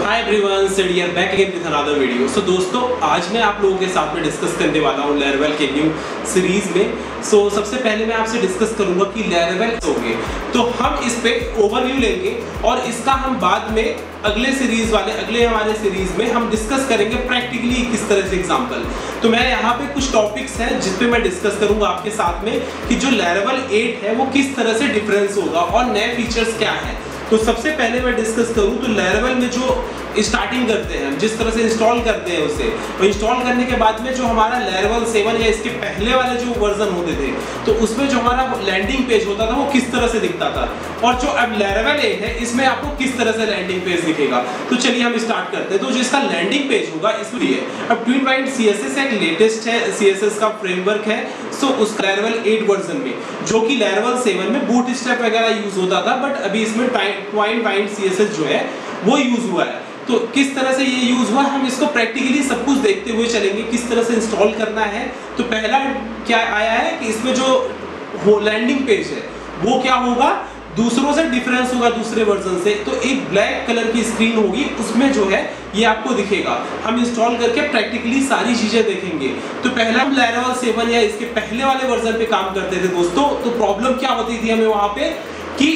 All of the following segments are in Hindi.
Hi everyone, Sid here back again with another video. So दोस्तों, आज मैं आप लोगों के साथ में डिस्कस करने वाला हूँ लैरावेल के न्यू सीरीज में। सबसे पहले मैं आपसे डिस्कस करूंगा कि लैरावेल होंगे, तो हम इस पे ओवरव्यू लेंगे और इसका हम बाद में अगले हमारे सीरीज में हम डिस्कस करेंगे प्रैक्टिकली किस तरह से एग्जांपल। तो मैं यहाँ पे कुछ टॉपिक्स हैं जिस पे मैं डिस्कस करूंगा आपके साथ में कि जो लैरावेल 8 है वो किस तरह से डिफरेंस होगा और नए फीचर्स क्या है। तो सबसे पहले मैं डिस्कस करूं तो लैरावेल में जो स्टार्टिंग करते हैं, जिस तरह से इंस्टॉल करते हैं उसे, और इंस्टॉल करने के बाद में जो हमारा लैरावेल 7 या इसके पहले वाले जो वर्जन होते थे, तो उसमें जो हमारा लैंडिंग पेज होता था वो किस तरह से दिखता था, और जो अब लैरावेल 8 है इसमें आपको किस तरह से लैंडिंग पेज दिखेगा। तो चलिए हम स्टार्ट करते हैं। तो जो इसका लैंडिंग पेज होगा इसमें है, अब TwinBind CSS एक लेटेस्ट है, CSS का फ्रेमवर्क है। उस लैरावेल 8 वर्जन में, जो कि लैरावेल 7 में बूटस्ट्रैप वगैरह यूज होता था, बट अभी इसमें TwinBind CSS जो है वो यूज हुआ है। तो किस तरह से ये यूज हुआ, हम इसको प्रैक्टिकली सब कुछ देखते हुए चलेंगे किस तरह से इंस्टॉल करना है। तो पहला क्या आया है कि इसमें जो लैंडिंग पेज है वो क्या होगा, दूसरों से डिफरेंस होगा दूसरे वर्जन से। तो एक ब्लैक कलर की स्क्रीन होगी, उसमें जो है ये आपको दिखेगा। हम इंस्टॉल करके प्रैक्टिकली सारी चीजें देखेंगे। तो पहला हम लैरावेल 7 या इसके पहले वाले वर्जन पे काम करते थे दोस्तों। तो प्रॉब्लम क्या होती थी हमें वहां पे कि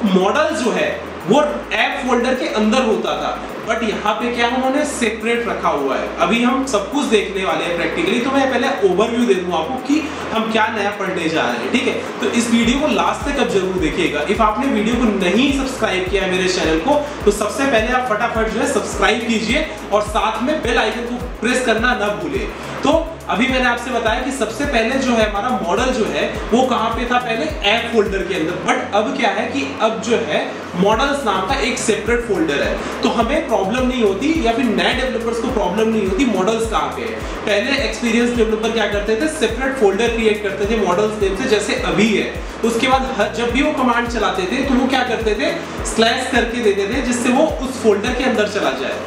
मॉडल जो है वो ऐप फोल्डर के अंदर होता था, बट यहाँ पे क्या उन्होंने सेपरेट रखा हुआ है। अभी हम सब कुछ देखने वाले हैं प्रैक्टिकली। तो मैं पहले ओवरव्यू दे दूं आपको कि हम क्या नया पढ़ने जा रहे हैं, ठीक है। तो इस वीडियो को लास्ट तक अब जरूर देखिएगा। इफ आपने वीडियो को नहीं सब्सक्राइब किया है मेरे चैनल को, तो सबसे पहले आप फटाफट जो है सब्सक्राइब कीजिए और साथ में बेल आइकन को प्रेस करना ना भूले। तो अभी मैंने आपसे बताया कि सबसे पहले जो है हमारा मॉडल जो है वो कहाँ पे था, पहले ऐप फोल्डर के अंदर, बट अब क्या है कि अब जो है मॉडल्स नाम का एक सेपरेट फोल्डर है। तो हमें प्रॉब्लम नहीं होती, या फिर नए डेवलपर्स को प्रॉब्लम नहीं होती मॉडल्स कहाँ पे है। पहले एक्सपीरियंस डेवलपर क्या करते थे, सेपरेट फोल्डर क्रिएट करते थे मॉडल्स नेम से, जैसे अभी है। उसके बाद जब भी वो कमांड चलाते थे तो वो क्या करते थे, स्लैश करके देते थे जिससे वो उस फोल्डर के अंदर चला जाए,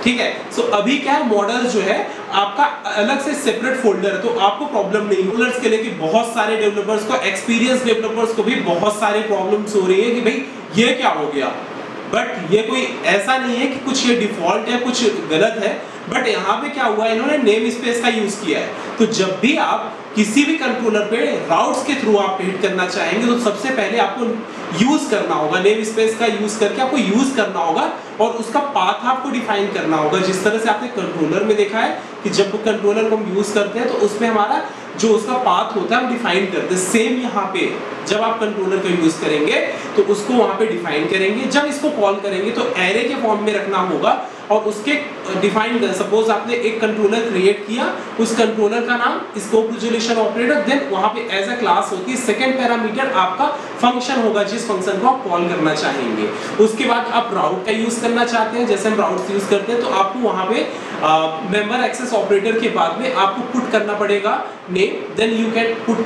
ठीक है। अभी क्या है, मॉडल जो है आपका अलग से सेपरेट फोल्डर है, तो आपको प्रॉब्लम नहीं है। के लिए कि बहुत सारे डेवलपर्स को, एक्सपीरियंस डेवलपर्स को भी बहुत सारी प्रॉब्लम्स हो रही है कि भाई ये क्या हो गया। बट ये कोई ऐसा नहीं है कि कुछ ये डिफॉल्ट या कुछ गलत है, बट यहाँ पे क्या हुआ, इन्होंने नेम स्पेस का यूज किया है। तो जब भी आप किसी भी कंट्रोलर पे राउट्स के थ्रू आप हिट करना चाहेंगे, तो सबसे पहले आपको यूज करना होगा, नेम स्पेस का यूज करके आपको यूज करना होगा और उसका पाथ आपको डिफाइन करना होगा। जिस तरह से आपने कंट्रोलर में देखा है कि जब कंट्रोलर को हम यूज करते हैं तो उसमें हमारा जो उसका पाथ होता है हम डिफाइन करते हैं। सेम यहाँ पे जब आप कंट्रोलर का यूज करेंगे तो उसको वहां पे डिफाइन करेंगे। जब इसको कॉल करेंगे तो एरे के फॉर्म में रखना होगा और उसके डिफाइन कर, सपोज आपने एक कंट्रोलर क्रिएट किया, उस कंट्रोलर का नाम स्कोप रिजोल्यूशन ऑपरेटर, देन वहां पे एज अ क्लास होती है, सेकंड पैरामीटर आपका फंक्शन होगा जिस फंक्शन को आप कॉल करना चाहेंगे। उसके बाद आप राउट का यूज करना चाहते हैं, जैसे हम राउट यूज करते हैं, तो आपको वहां पे मेंबर एक्सेस ऑपरेटर के बाद में आपको पुट करना पड़ेगा name, then you can put,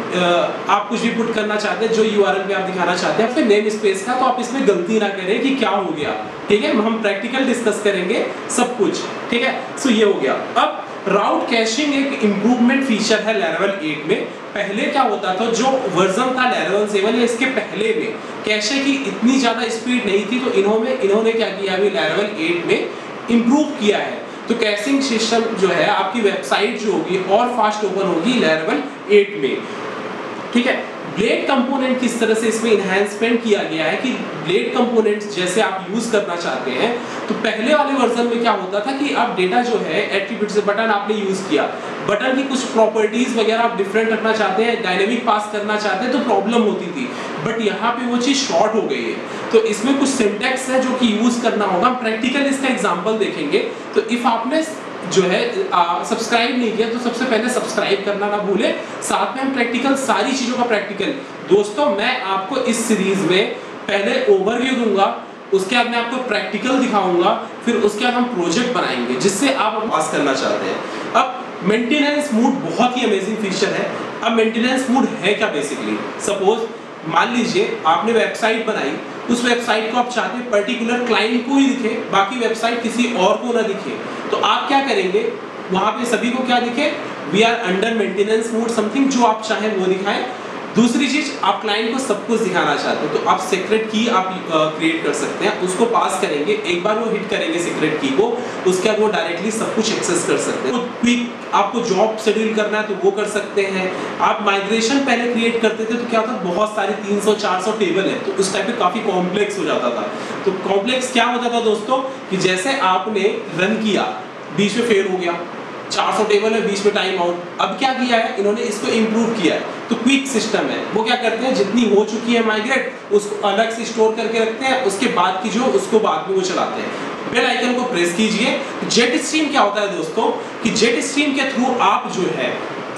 आप कुछ भी पुट करना चाहते हैं जो URL पे आप दिखाना चाहते हैं, फिर नेम स्पेस का। तो आप इसमें गलती ना करें कि क्या हो गया, ठीक है। हम प्रैक्टिकल डिस्कस करेंगे सब कुछ, ठीक है। ये हो गया। अब राउट कैशिंग एक इंप्रूवमेंट फीचर है लैरावेल 8 में। पहले क्या होता था, जो वर्जन था लैरावेल 7 या इसके पहले में कैशे की इतनी ज्यादा स्पीड नहीं थी, तो इन्होंने क्या किया अभी लैरावेल 8 में इंप्रूव किया है। तो कैशिंग सिस्टम जो है, आपकी वेबसाइट जो होगी और फास्ट ओपन होगी लैरावेल 8 में, ठीक है। ब्लेड कंपोनेंट किस तरह से इसमें इन्हांसमेंट किया गया है कि ब्लेड कंपोनेंट्स जैसे आप यूज करना चाहते हैं, तो पहले वाले वर्जन में क्या होता था कि आप डेटा जो है एट्रीब्यूट से बटन आपने यूज किया, बटन की कुछ प्रॉपर्टीज वगैरह आप डिफरेंट रखना चाहते हैं, डायनेमिक पास करना चाहते हैं, तो प्रॉब्लम होती थी। बट यहाँ पे वो चीज शॉर्ट हो गई है। तो इसमें कुछ सिंटैक्स है जो कि यूज करना होगा, प्रैक्टिकल इसका एग्जांपल देखेंगे। तो इफ आपने जो है सब्सक्राइब नहीं किया तो सबसे पहले सब्सक्राइब करना ना भूले। साथ में हम प्रैक्टिकल, सारी चीजों का प्रैक्टिकल दोस्तों मैं आपको इस सीरीज में पहले ओवरव्यू दूंगा, उसके बाद मैं आपको प्रैक्टिकल दिखाऊंगा, फिर उसके बाद हम प्रोजेक्ट बनाएंगे जिससे आप पास करना चाहते हैं। अब मेंटेनेंस मोड बहुत ही अमेजिंग फीचर है। अब मेंटेनेंस मोड है क्या, बेसिकली सपोज मान लीजिए आपने वेबसाइट बनाई, उस वेबसाइट को आप चाहते हैं पर्टिकुलर क्लाइंट को ही दिखे, बाकी वेबसाइट किसी और को ना दिखे, तो आप क्या करेंगे, वहां पे सभी को क्या दिखे, we are under maintenance mode, something जो आप चाहें वो दिखाएं। दूसरी चीज, आप क्लाइंट को सब कुछ दिखाना चाहते हो तो आप सीक्रेट की आप क्रिएट कर सकते हैं, उसको पास करेंगे, एक बार वो हिट करेंगे सीक्रेट की को, उसके बाद वो डायरेक्टली सब कुछ एक्सेस कर सकते हैं। तो क्विक आपको जॉब शेड्यूल करना है तो वो कर सकते हैं। आप माइग्रेशन पहले क्रिएट करते थे तो क्या होता, बहुत सारे 300-400 टेबल है, तो उस टाइप पे काफी कॉम्प्लेक्स हो जाता था। तो कॉम्प्लेक्स क्या होता था दोस्तों, कि जैसे आपने रन किया, बीच में फेल हो गया, 400 टेबल है, बीच में टाइम आउट, अब क्या किया है इन्होंने, इसको इंप्रूव किया है। तो क्विक सिस्टम है, वो क्या करते हैं, जितनी हो चुकी है माइग्रेट उसको अलग से स्टोर करके रखते हैं, उसके बाद की जो उसको बाद में वो चलाते हैं। बेल आइकन को प्रेस कीजिए। जेट स्ट्रीम क्या होता है दोस्तों, कि जेट स्ट्रीम के थ्रू आप जो है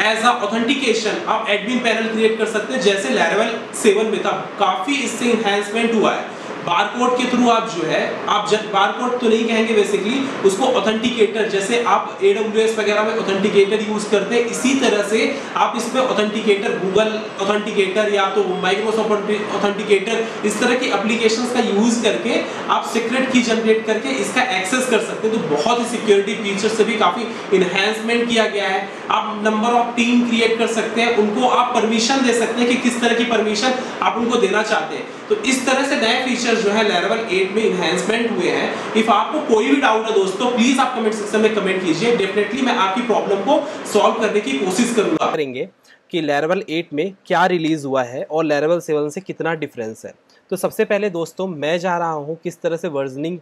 एज अ ऑथेंटिकेशन आप एडमिन पैनल क्रिएट कर सकते हैं, जैसे लैरावेल 7 में था, काफी इससे इनहैंसमेंट हुआ है। बारकोड के थ्रू आप जो है, आप जब बारकोड तो नहीं कहेंगे बेसिकली उसको, ऑथेंटिकेटर, जैसे आप AWS वगैरह में ऑथेंटिकेटर यूज करते हैं, इसी तरह से आप इसमें ऑथेंटिकेटर, गूगल ऑथेंटिकेटर या तो माइक्रोसॉफ्ट ऑथेंटिकेटर, इस तरह की एप्लीकेशंस का यूज करके आप सीक्रेट की जनरेट करके इसका एक्सेस कर सकते हैं। तो बहुत ही सिक्योरिटी फीचर से भी काफी इनहैंसमेंट किया गया है। आप नंबर ऑफ टीम क्रिएट कर सकते हैं, उनको आप परमिशन दे सकते हैं कि किस तरह की परमिशन आप उनको देना चाहते हैं। तो इस तरह से नए फीचर जो है लैरावेल 8 में इनहैंसमेंट हुए हैं। इफ आपको कोई भी डाउट है दोस्तों, प्लीज आप कमेंट सेक्शन में कमेंट कीजिए, डेफिनेटली मैं आपकी प्रॉब्लम को सॉल्व करने की कोशिश करूंगा। करेंगे कि लैरावेल 8 में क्या रिलीज हुआ है और लैरावेल 7 से कितना डिफरेंस है। तो सबसे पहले दोस्तों मैं जा रहा हूँ किस तरह से वर्जनिंग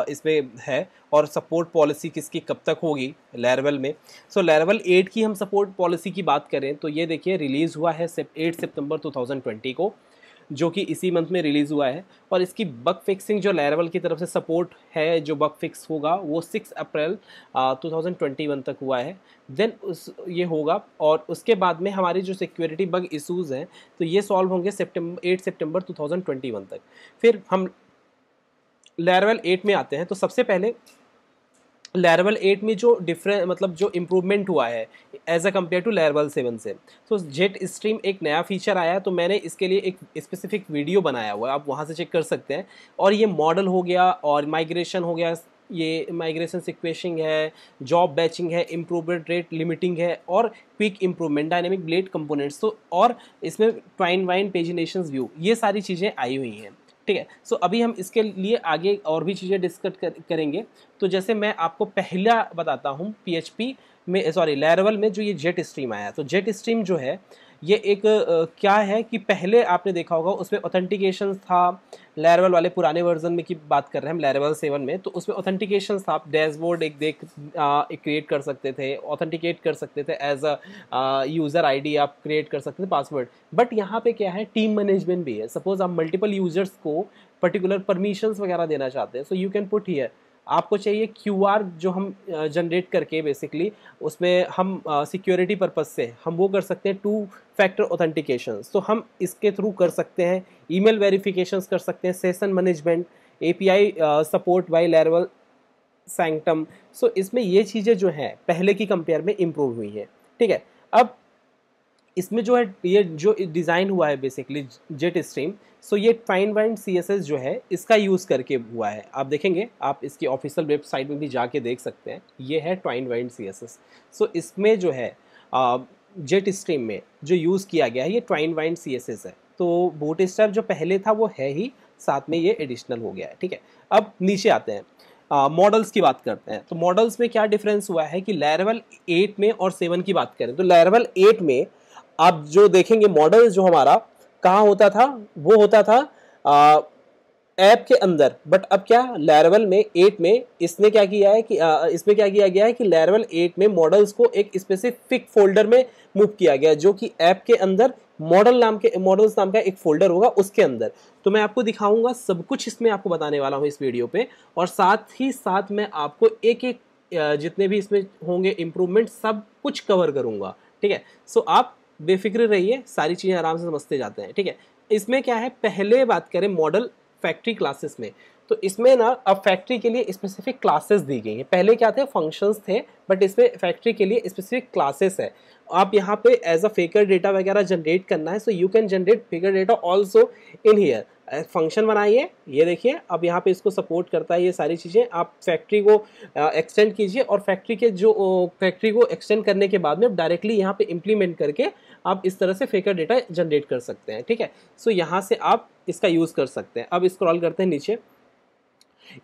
इसमें है और सपोर्ट पॉलिसी किसकी कब तक होगी लैरावेल में। सो लैरावेल 8 की हम सपोर्ट पॉलिसी की बात करें तो ये देखिए रिलीज़ हुआ है 8 सितंबर 2020 को, जो कि इसी मंथ में रिलीज़ हुआ है। और इसकी बग फिक्सिंग जो लैरावेल की तरफ से सपोर्ट है, जो बग फिक्स होगा वो 6 अप्रैल 2021 तक हुआ है। देन ये होगा और उसके बाद में हमारी जो सिक्योरिटी बग इशूज़ हैं तो ये सॉल्व होंगे 8 सितंबर 2021 तक। फिर हम लैरावेल 8 में आते हैं। तो सबसे पहले लैरावेल 8 में जो मतलब जो इम्प्रूवमेंट हुआ है एज अ कम्पेयर टू लैरावेल 7 से, तो जेट स्ट्रीम एक नया फीचर आया है, तो मैंने इसके लिए एक स्पेसिफिक वीडियो बनाया हुआ है, आप वहाँ से चेक कर सकते हैं। और ये मॉडल हो गया और माइग्रेशन हो गया, ये माइग्रेशन सिक्वेशिंग है, जॉब बैचिंग है, इम्प्रूवमेंट रेट लिमिटिंग है और quick improvement, dynamic blade components, तो और इसमें ट्वाइन वाइन पेजिनेशंस व्यू, ये सारी चीज़ें आई हुई हैं। ठीक है, सो अभी हम इसके लिए आगे और भी चीज़ें डिस्कस करेंगे। तो जैसे मैं आपको पहला बताता हूँ PHP में, लैरावेल में जो ये जेट स्ट्रीम आया, तो जेट स्ट्रीम जो है ये एक क्या है कि पहले आपने देखा होगा उसमें ऑथेंटिकेशन था। लैरावेल वाले पुराने वर्जन में की बात कर रहे हैं हम, लैरावेल 7 में, तो उसमें ऑथेंटिकेशन था, डैशबोर्ड एक क्रिएट कर सकते थे, ऑथेंटिकेट कर सकते थे, एज अ यूज़र आईडी आप क्रिएट कर सकते थे, पासवर्ड। बट यहाँ पे क्या है, टीम मैनेजमेंट भी है। सपोज आप मल्टीपल यूजर्स को पर्टिकुलर परमिशंस वगैरह देना चाहते हैं, so you can put here. आपको चाहिए QR जो हम जनरेट करके बेसिकली उसमें हम सिक्योरिटी पर्पस से हम वो कर सकते हैं 2 फैक्टर ऑथेंटिकेशन, तो हम इसके थ्रू कर सकते हैं। ईमेल वेरिफिकेशंस कर सकते हैं, session management, API support by Laravel Sanctum. So इसमें ये चीज़ें जो हैं पहले की कंपेयर में इम्प्रूव हुई हैं। ठीक है, अब इसमें जो है ये जो डिज़ाइन हुआ है बेसिकली जेट स्ट्रीम, सो ये ट्वाइन वाइन CSS जो है इसका यूज़ करके हुआ है। आप देखेंगे, आप इसकी ऑफिशियल वेबसाइट में भी जाके देख सकते हैं, ये है ट्वाइन वाइन CSS। सो इसमें जो है जेट स्ट्रीम में जो यूज़ किया गया है ये ट्वाइन वाइन CSS है। तो बूटस्ट्रैप जो पहले था वो है ही, साथ में ये एडिशनल हो गया है। ठीक है, अब नीचे आते हैं, मॉडल्स की बात करते हैं। तो मॉडल्स में क्या डिफरेंस हुआ है कि लैरावेल 8 में और 7 की बात करें तो लैरावेल 8 में आप जो देखेंगे मॉडल जो हमारा कहाँ होता था, वो होता था ऐप के अंदर। बट अब क्या लैरावेल में 8 में इसने क्या किया है कि इसमें क्या किया गया है कि लैरावेल 8 में मॉडल्स को एक स्पेसिफिक फोल्डर में मूव किया गया, जो कि ऐप के अंदर मॉडल्स नाम का एक फोल्डर होगा उसके अंदर। तो मैं आपको दिखाऊंगा सब कुछ, इसमें आपको बताने वाला हूँ इस वीडियो पे, और साथ ही साथ मैं आपको एक एक जितने भी इसमें होंगे इम्प्रूवमेंट सब कुछ कवर करूंगा। ठीक है, सो आप बेफिक्र रहिए, सारी चीज़ें आराम से समझते जाते हैं। ठीक है, इसमें क्या है, पहले बात करें मॉडल फैक्ट्री क्लासेस में, तो इसमें ना अब फैक्ट्री के लिए स्पेसिफिक क्लासेस दी गई हैं। पहले क्या थे, फंक्शंस थे, बट इसमें फैक्ट्री के लिए स्पेसिफिक क्लासेस है। आप यहाँ पे एज अ फेकर डेटा वगैरह जनरेट करना है, so you can generate फेकर data also in here. Function बनाइए, ये देखिए अब यहाँ पे इसको सपोर्ट करता है ये सारी चीज़ें। आप फैक्ट्री को एक्सटेंड कीजिए और फैक्ट्री को एक्सटेंड करने के बाद में डायरेक्टली यहाँ पे इम्प्लीमेंट करके आप इस तरह से फेकर डेटा जनरेट कर सकते हैं, ठीक है। सो यहाँ से आप इसका यूज़ कर सकते हैं। अब स्क्रॉल करते हैं नीचे।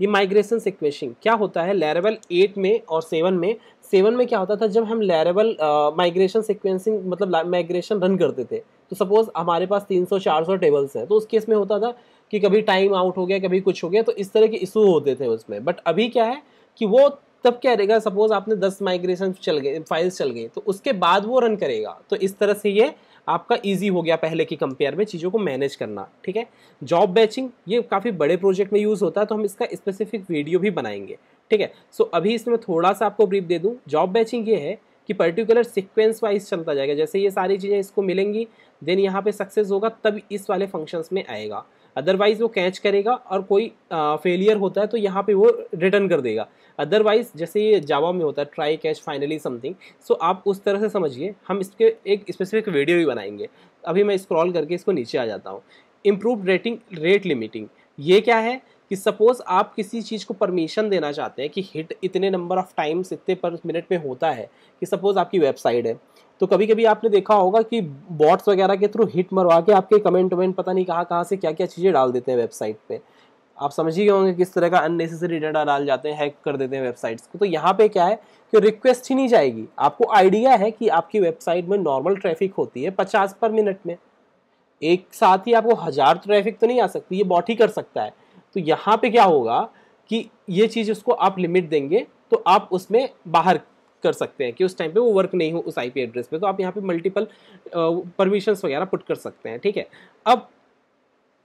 ये माइग्रेशन सीक्वेंसिंग क्या होता है लैरेवल 8 में और 7 में। 7 में क्या होता था, जब हम लैरेवल माइग्रेशन सीक्वेंसिंग मतलब माइग्रेशन रन करते थे, तो सपोज हमारे पास 300-400 टेबल्स हैं, तो उस केस में होता था कि कभी टाइम आउट हो गया, कभी कुछ हो गया, तो इस तरह के इशू होते थे उसमें। बट अभी क्या है कि वो तब क्या रहेगा, सपोज आपने 10 माइग्रेशन फाइल्स चल गई, तो उसके बाद वो रन करेगा। तो इस तरह से ये आपका इजी हो गया पहले की कंपेयर में चीज़ों को मैनेज करना, ठीक है। जॉब बैचिंग ये काफ़ी बड़े प्रोजेक्ट में यूज़ होता है, तो हम इसका स्पेसिफिक वीडियो भी बनाएंगे, ठीक है। सो अभी इसमें थोड़ा सा आपको ब्रीफ दे दूं। जॉब बैचिंग ये है कि पर्टिकुलर सीक्वेंस वाइज चलता जाएगा, जैसे ये सारी चीज़ें इसको मिलेंगी, देन यहाँ पे सक्सेस होगा तब इस वाले फंक्शंस में आएगा, अदरवाइज वो कैच करेगा और कोई फेलियर होता है तो यहाँ पे वो रिटर्न कर देगा। अदरवाइज जैसे ये जावा में होता है ट्राई कैच फाइनली समथिंग, सो आप उस तरह से समझिए। हम इसके एक स्पेसिफिक वीडियो भी बनाएंगे। अभी मैं स्क्रॉल करके इसको नीचे आ जाता हूँ। इम्प्रूव रेट लिमिटिंग, ये क्या है कि सपोज आप किसी चीज़ को परमिशन देना चाहते हैं कि हिट इतने नंबर ऑफ टाइम्स इतने पर मिनट में होता है, कि सपोज आपकी वेबसाइट है, तो कभी कभी आपने देखा होगा कि बॉट्स वगैरह के थ्रू हिट मरवा के आपके कमेंट वमेंट पता नहीं कहाँ से क्या क्या चीज़ें डाल देते हैं वेबसाइट पे। आप समझ ही गए होंगे किस तरह का अननेसेसरी डाटा डाल जाते हैं, हैक कर देते हैं वेबसाइट्स को। तो यहाँ पे क्या है कि रिक्वेस्ट ही नहीं जाएगी। आपको आइडिया है कि आपकी वेबसाइट में नॉर्मल ट्रैफिक होती है 50 पर मिनट में, एक साथ ही आपको 1000 ट्रैफिक तो नहीं आ सकती, ये बॉट ही कर सकता है। तो यहाँ पे क्या होगा कि ये चीज़ उसको आप लिमिट देंगे तो आप उसमें बाहर कर सकते हैं कि उस टाइम पे वो वर्क नहीं हो उस आईपी एड्रेस पे। तो आप यहाँ पे मल्टीपल परमिशंस वगैरह पुट कर सकते हैं, ठीक है। अब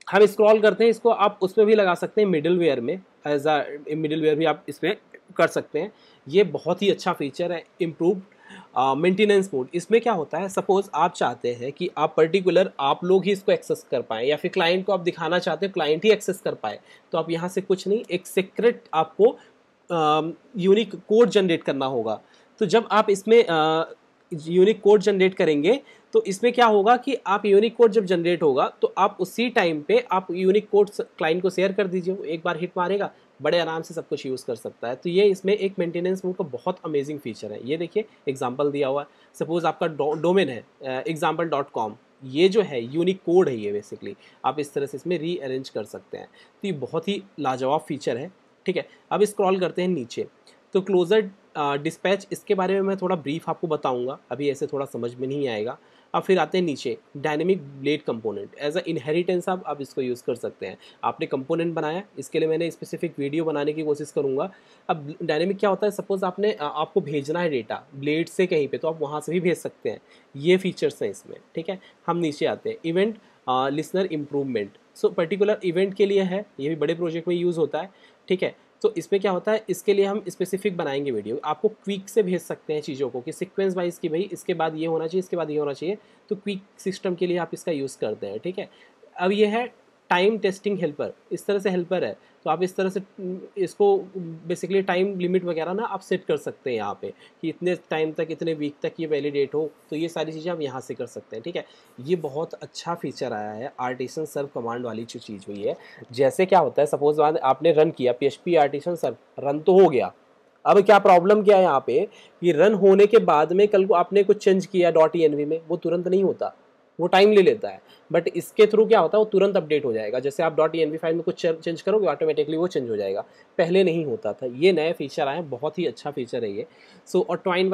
हम स्क्रॉल करते हैं, इसको आप उसमें भी लगा सकते हैं मिडिलवेयर में, एज अ मिडिलवेयर भी आप इसमें कर सकते हैं। ये बहुत ही अच्छा फीचर है इम्प्रूव मेंटेनेंस मोड। इसमें क्या होता है, सपोज आप चाहते हैं कि आप पर्टिकुलर आप लोग ही इसको एक्सेस कर पाएँ, या फिर क्लाइंट को आप दिखाना चाहते हैं क्लाइंट ही एक्सेस कर पाए, तो आप यहाँ से कुछ नहीं, एक सीक्रेट आपको यूनिक कोड जनरेट करना होगा। तो जब आप इसमें यूनिक कोड जनरेट करेंगे तो इसमें क्या होगा कि आप यूनिक कोड जब जनरेट होगा तो आप उसी टाइम पे आप यूनिक कोड क्लाइंट को शेयर कर दीजिए, वो एक बार हिट मारेगा, बड़े आराम से सब कुछ यूज़ कर सकता है। तो ये इसमें एक मेंटेनेंस मोड का बहुत अमेजिंग फीचर है। ये देखिए एग्जांपल दिया हुआ है, सपोज आपका डोमेन है example.com, ये जो है यूनिक कोड है, ये बेसिकली आप इस तरह से इसमें रीअरेंज कर सकते हैं। तो ये बहुत ही लाजवाब फीचर है, ठीक है। अब स्क्रॉल करते हैं नीचे, तो क्लोजर डिस्पैच, इसके बारे में मैं थोड़ा ब्रीफ आपको बताऊंगा, अभी ऐसे थोड़ा समझ में नहीं आएगा। अब फिर आते हैं नीचे, dynamic blade component, as a inheritance आप इसको यूज़ कर सकते हैं। आपने कंपोनेंट बनाया, इसके लिए मैंने स्पेसिफिक वीडियो बनाने की कोशिश करूँगा। अब डायनेमिक क्या होता है, सपोज आपने आपको भेजना है डेटा ब्लेड से कहीं पे, तो आप वहाँ से भी भेज सकते हैं। ये फीचर्स हैं इसमें, ठीक है। हम नीचे आते हैं, event listener improvement, so particular event के लिए है, ये भी बड़े प्रोजेक्ट में यूज़ होता है, ठीक है। तो इसमें क्या होता है, इसके लिए हम स्पेसिफिक बनाएंगे वीडियो, आपको क्विक से भेज सकते हैं चीज़ों को कि सीक्वेंस वाइज कि भाई इसके बाद ये होना चाहिए, इसके बाद ये होना चाहिए। तो क्विक सिस्टम के लिए आप इसका यूज़ करते हैं, ठीक है। अब ये है टाइम टेस्टिंग हेल्पर, इस तरह से हेल्पर है, तो आप इस तरह से इसको बेसिकली टाइम लिमिट वगैरह ना आप सेट कर सकते हैं यहाँ पे कि इतने टाइम तक, इतने वीक तक ये वैलिडेट हो, तो ये सारी चीज़ें आप यहाँ से कर सकते हैं, ठीक है। ये बहुत अच्छा फीचर आया है आर्टिसन सर्व कमांड वाली जो चीज़ हुई है। जैसे क्या होता है, सपोज आपने रन किया PHP आर्टिसन सर्व, रन तो हो गया, अब क्या प्रॉब्लम क्या है यहाँ पे, ये रन होने के बाद में कल को आपने कुछ चेंज किया .env में, वो तुरंत नहीं होता, वो टाइम ले लेता है। बट इसके थ्रू क्या होता है, वो तुरंत अपडेट हो जाएगा। जैसे आप .env फाइल में कुछ चेंज करोगे, ऑटोमेटिकली वो चेंज हो जाएगा, पहले नहीं होता था। ये नए फीचर आए, बहुत ही अच्छा फीचर है ये। सो और ट्वाइन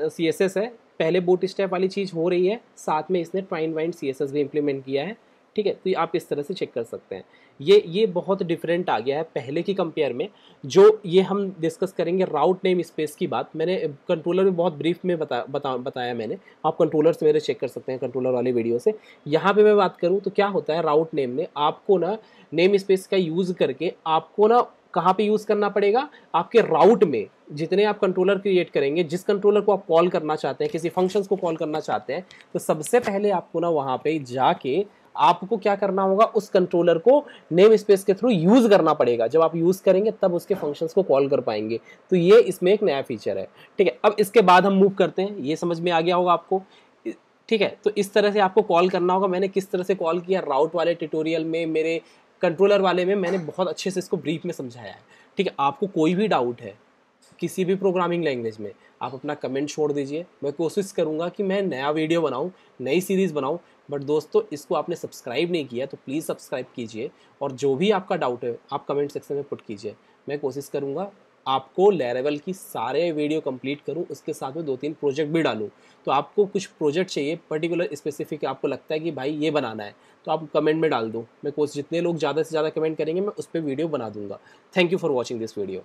CSS है, पहले बूट स्टेप वाली चीज़ हो रही है, साथ में इसने ट्वाइन CSS भी इम्प्लीमेंट किया है, ठीक है। तो आप इस तरह से चेक कर सकते हैं। ये बहुत डिफरेंट आ गया है पहले की कंपेयर में। जो ये हम डिस्कस करेंगे राउट नेम स्पेस की बात, मैंने कंट्रोलर में बहुत ब्रीफ में बताया मैंने, आप कंट्रोलर से मेरे चेक कर सकते हैं कंट्रोलर वाली वीडियो से। यहाँ पे मैं बात करूँ तो क्या होता है, राउट नेम में आपको ना नेम स्पेस का यूज़ करके आपको ना कहाँ पे यूज़ करना पड़ेगा, आपके राउट में जितने आप कंट्रोलर क्रिएट करेंगे, जिस कंट्रोलर को आप कॉल करना चाहते हैं, किसी फंक्शंस को कॉल करना चाहते हैं, तो सबसे पहले आपको ना वहाँ पे जाके आपको क्या करना होगा, उस कंट्रोलर को नेम स्पेस के थ्रू यूज करना पड़ेगा। जब आप यूज करेंगे तब उसके फंक्शंस को कॉल कर पाएंगे। तो ये इसमें एक नया फीचर है। ठीक है, अब इसके बाद हम मूव करते हैं। ये समझ में आ गया होगा आपको। ठीक है, तो इस तरह से आपको कॉल करना होगा। मैंने किस तरह से कॉल किया राउट वाले ट्यूटोरियल में, मेरे कंट्रोलर वाले में मैंने बहुत अच्छे से इसको ब्रीफ में समझाया है। ठीक है, आपको कोई भी डाउट है किसी भी प्रोग्रामिंग लैंग्वेज में, आप अपना कमेंट छोड़ दीजिए। मैं कोशिश करूंगा कि मैं नया वीडियो बनाऊं, नई सीरीज़ बनाऊं। बट दोस्तों, इसको आपने सब्सक्राइब नहीं किया तो प्लीज़ सब्सक्राइब कीजिए, और जो भी आपका डाउट है आप कमेंट सेक्शन में पुट कीजिए। मैं कोशिश करूंगा आपको लैरेवल की सारे वीडियो कंप्लीट करूं, उसके साथ में 2-3 प्रोजेक्ट भी डालूं। तो आपको कुछ प्रोजेक्ट चाहिए पर्टिकुलर स्पेसिफिक, आपको लगता है कि भाई ये बनाना है, तो आप कमेंट में डाल दो। मैं कोशिश, जितने लोग ज़्यादा से ज़्यादा कमेंट करेंगे मैं उस पर वीडियो बना दूंगा। Thank you for watching this video.